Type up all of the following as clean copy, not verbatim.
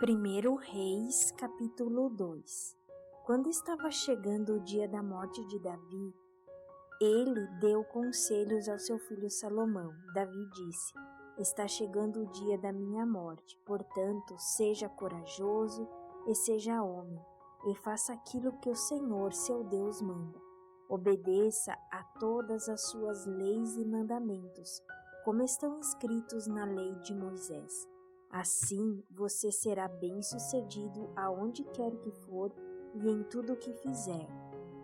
1 Reis, capítulo 2. Quando estava chegando o dia da morte de Davi, ele deu conselhos ao seu filho Salomão. Davi disse: está chegando o dia da minha morte, portanto, seja corajoso e seja homem, e faça aquilo que o Senhor, seu Deus, manda. Obedeça a todas as suas leis e mandamentos, como estão escritos na lei de Moisés. Assim você será bem-sucedido aonde quer que for e em tudo o que fizer.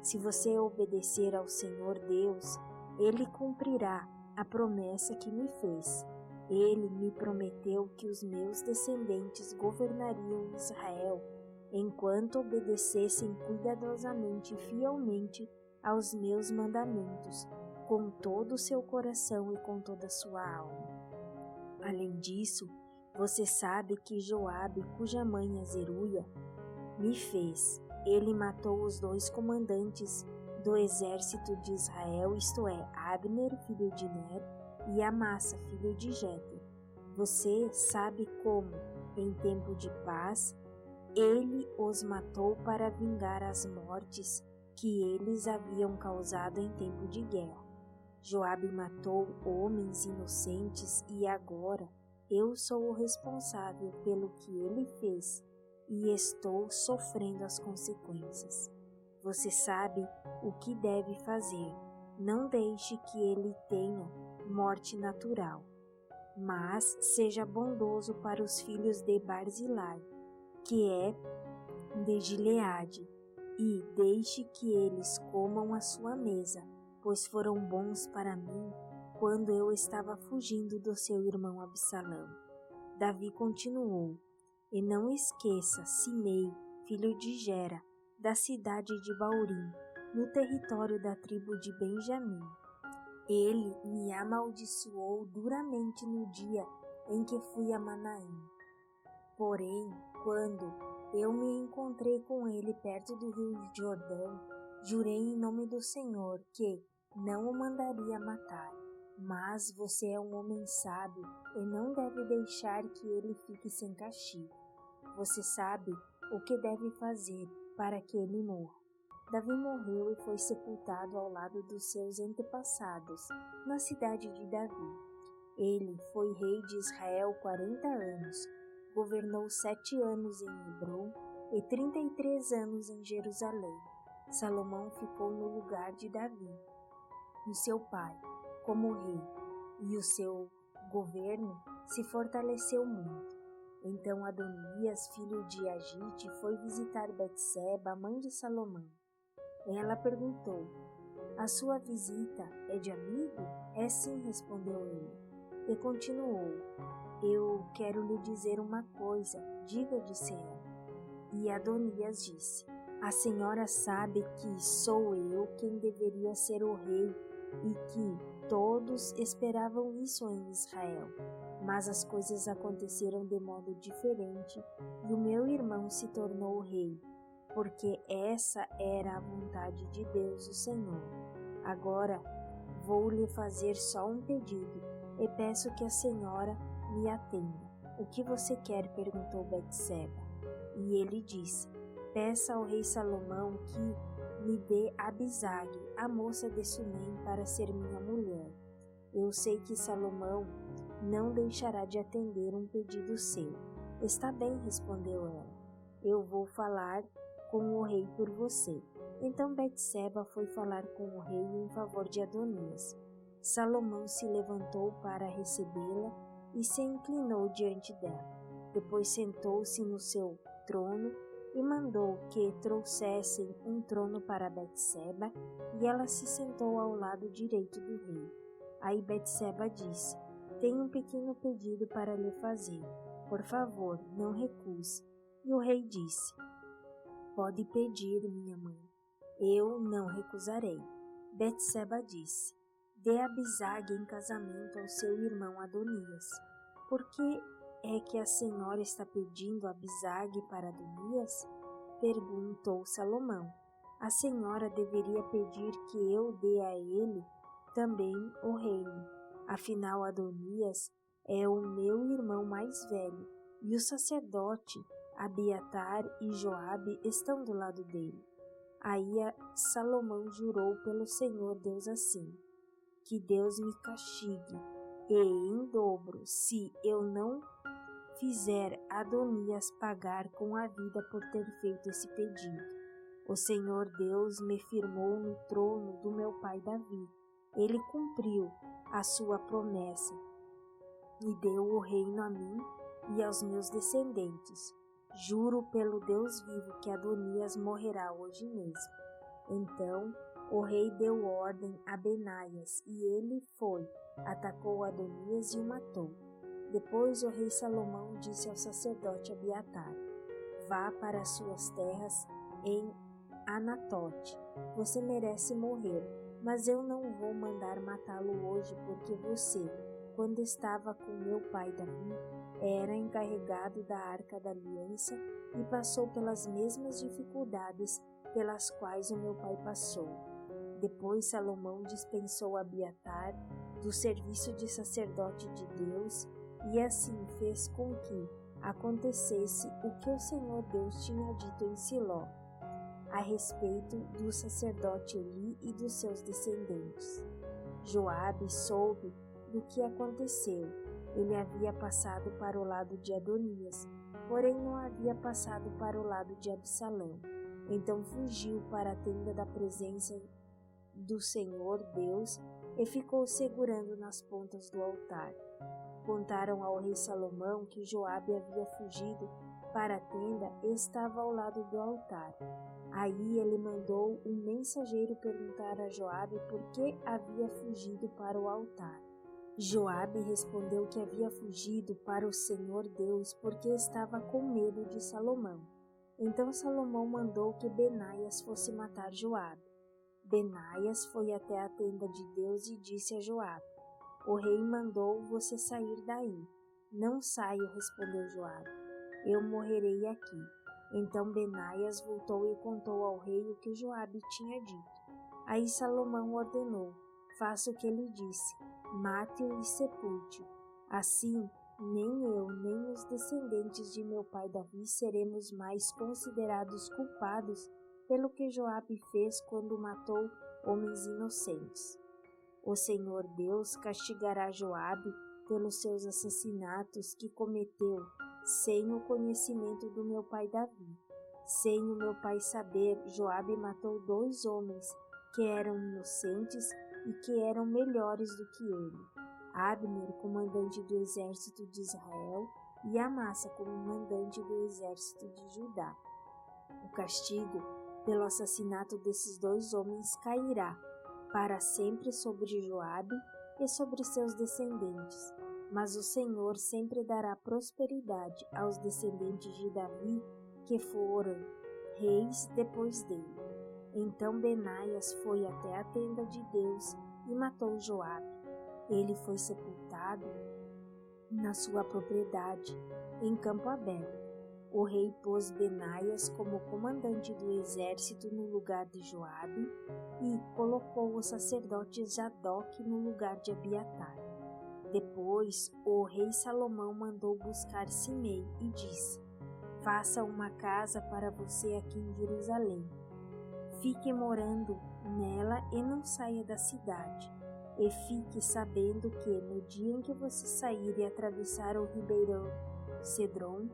Se você obedecer ao Senhor Deus, Ele cumprirá a promessa que me fez. Ele me prometeu que os meus descendentes governariam Israel enquanto obedecessem cuidadosamente e fielmente aos meus mandamentos, com todo o seu coração e com toda a sua alma. Além disso, você sabe que Joabe, cuja mãe é Zeruia, me fez. Ele matou os 2 comandantes do exército de Israel, isto é, Abner, filho de Ner, e Amassa, filho de Jeter. Você sabe como, em tempo de paz, ele os matou para vingar as mortes que eles haviam causado em tempo de guerra. Joabe matou homens inocentes e agora eu sou o responsável pelo que ele fez e estou sofrendo as consequências. Você sabe o que deve fazer. Não deixe que ele tenha morte natural, mas seja bondoso para os filhos de Barzilai, que é de Gileade, e deixe que eles comam a sua mesa, pois foram bons para mim quando eu estava fugindo do seu irmão Absalão. Davi continuou: e não esqueça Simei, filho de Gera, da cidade de Baurim, no território da tribo de Benjamim. Ele me amaldiçoou duramente no dia em que fui a Manaim. Porém, quando eu me encontrei com ele perto do rio Jordão, jurei em nome do Senhor que não o mandaria matar. Mas você é um homem sábio e não deve deixar que ele fique sem castigo. Você sabe o que deve fazer para que ele morra. Davi morreu e foi sepultado ao lado dos seus antepassados, na cidade de Davi. Ele foi rei de Israel 40 anos, governou 7 anos em Hebrom e 33 anos em Jerusalém. Salomão ficou no lugar de Davi, e seu pai, como rei, e o seu governo se fortaleceu muito. Então Adonias, filho de Agite, foi visitar Betseba, mãe de Salomão. Ela perguntou: a sua visita é de amigo? É sim, respondeu ele. E continuou: eu quero lhe dizer uma coisa, diga, disse ela. E Adonias disse: a senhora sabe que sou eu quem deveria ser o rei e que todos esperavam isso em Israel. Mas as coisas aconteceram de modo diferente e o meu irmão se tornou rei, porque essa era a vontade de Deus, o Senhor. Agora vou lhe fazer só um pedido e peço que a senhora me atenda. O que você quer? Perguntou Betseba. E ele disse: peça ao rei Salomão que me dê Abisag, a moça de Sunem, para ser minha mulher. Eu sei que Salomão não deixará de atender um pedido seu. Está bem, respondeu ela. Eu vou falar com o rei por você. Então Betseba foi falar com o rei em favor de Adonias. Salomão se levantou para recebê-la e se inclinou diante dela. Depois sentou-se no seu trono e mandou que trouxessem um trono para Betseba, e ela se sentou ao lado direito do rei. Aí Betseba disse: tenho um pequeno pedido para lhe fazer. Por favor, não recuse. E o rei disse: pode pedir, minha mãe. Eu não recusarei. Betseba disse: dê Abisag em casamento ao seu irmão Adonias. Por que é que a senhora está pedindo Abisag para Adonias? Perguntou Salomão. A senhora deveria pedir que eu dê a ele também o reino. Afinal, Adonias é o meu irmão mais velho, e o sacerdote Abiatar e Joabe estão do lado dele. Aí Salomão jurou pelo Senhor Deus assim: que Deus me castigue, e em dobro, se eu não fizer Adonias pagar com a vida por ter feito esse pedido. O Senhor Deus me firmou no trono do meu pai Davi. Ele cumpriu a sua promessa e deu o reino a mim e aos meus descendentes. Juro pelo Deus vivo que Adonias morrerá hoje mesmo. Então o rei deu ordem a Benaias, e ele foi, atacou Adonias e o matou. Depois o rei Salomão disse ao sacerdote Abiatar: vá para as suas terras em Anatote. Você merece morrer, mas eu não vou mandar matá-lo hoje, porque você, quando estava com meu pai Davi, era encarregado da Arca da Aliança e passou pelas mesmas dificuldades pelas quais o meu pai passou. Depois Salomão dispensou Abiatar do serviço de sacerdote de Deus e assim fez com que acontecesse o que o Senhor Deus tinha dito em Siló a respeito do sacerdote Eli e dos seus descendentes. Joabe soube do que aconteceu. Ele havia passado para o lado de Adonias, porém não havia passado para o lado de Absalão. Então fugiu para a tenda da presença do Senhor Deus e ficou segurando nas pontas do altar. Contaram ao rei Salomão que Joabe havia fugido para a tenda e estava ao lado do altar. Aí ele mandou um mensageiro perguntar a Joabe por que havia fugido para o altar. Joabe respondeu que havia fugido para o Senhor Deus porque estava com medo de Salomão. Então Salomão mandou que Benaias fosse matar Joabe. Benaias foi até a tenda de Deus e disse a Joabe: o rei mandou você sair daí. Não saio, respondeu Joabe. Eu morrerei aqui. Então Benaias voltou e contou ao rei o que Joabe tinha dito. Aí Salomão ordenou: faça o que ele disse, mate-o e sepulte. Assim, nem eu, nem os descendentes de meu pai Davi seremos mais considerados culpados pelo que Joabe fez quando matou homens inocentes. O Senhor Deus castigará Joabe pelos seus assassinatos que cometeu sem o conhecimento do meu pai Davi. Sem o meu pai saber, Joabe matou 2 homens que eram inocentes e que eram melhores do que ele: Abner, comandante do exército de Israel, e Amasa, comandante do exército de Judá. O castigo pelo assassinato desses 2 homens cairá para sempre sobre Joabe e sobre seus descendentes, mas o Senhor sempre dará prosperidade aos descendentes de Davi que foram reis depois dele. Então Benaias foi até a tenda de Deus e matou Joabe. Ele foi sepultado na sua propriedade, em campo aberto. O rei pôs Benaias como comandante do exército no lugar de Joabe e colocou o sacerdote Zadok no lugar de Abiatar. Depois, o rei Salomão mandou buscar Simei e disse: faça uma casa para você aqui em Jerusalém. Fique morando nela e não saia da cidade. E fique sabendo que, no dia em que você sair e atravessar o ribeirão Cedron,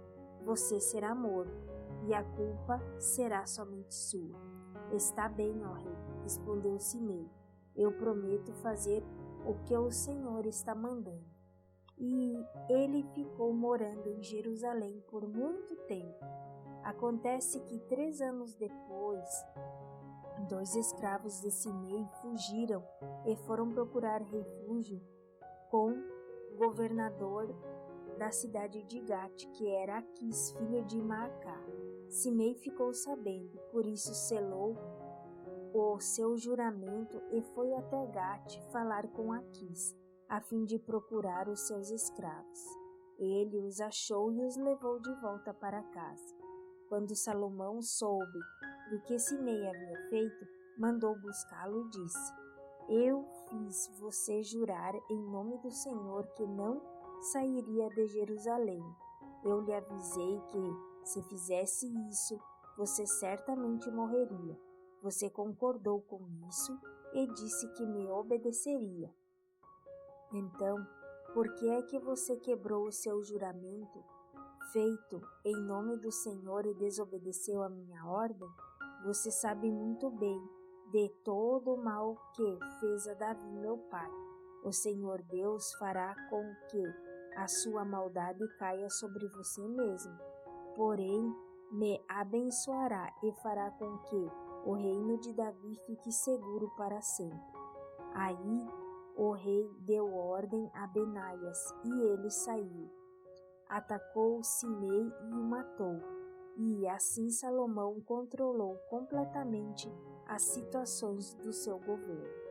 você será morto, e a culpa será somente sua. Está bem, ó rei, respondeu Simei. Eu prometo fazer o que o Senhor está mandando. E ele ficou morando em Jerusalém por muito tempo. Acontece que 3 anos depois, 2 escravos de Simei fugiram e foram procurar refúgio com o governador da cidade de Gate, que era Aquis, filho de Maacá. Simei ficou sabendo, por isso selou o seu juramento e foi até Gate falar com Aquis, a fim de procurar os seus escravos. Ele os achou e os levou de volta para casa. Quando Salomão soube do que Simei havia feito, mandou buscá-lo e disse: eu fiz você jurar em nome do Senhor que não sairia de Jerusalém. Eu lhe avisei que, Se fizesse isso, você certamente morreria. Você concordou com isso e disse que me obedeceria. Então, por que é que você quebrou o seu juramento, feito em nome do Senhor, e desobedeceu a minha ordem? Você sabe muito bem de todo o mal que fez a Davi, meu pai. O Senhor Deus fará com que a sua maldade caia sobre você mesmo. Porém, me abençoará e fará com que o reino de Davi fique seguro para sempre. Aí o rei deu ordem a Benaias e ele saiu. Atacou Simei e o matou. E assim Salomão controlou completamente as situações do seu governo.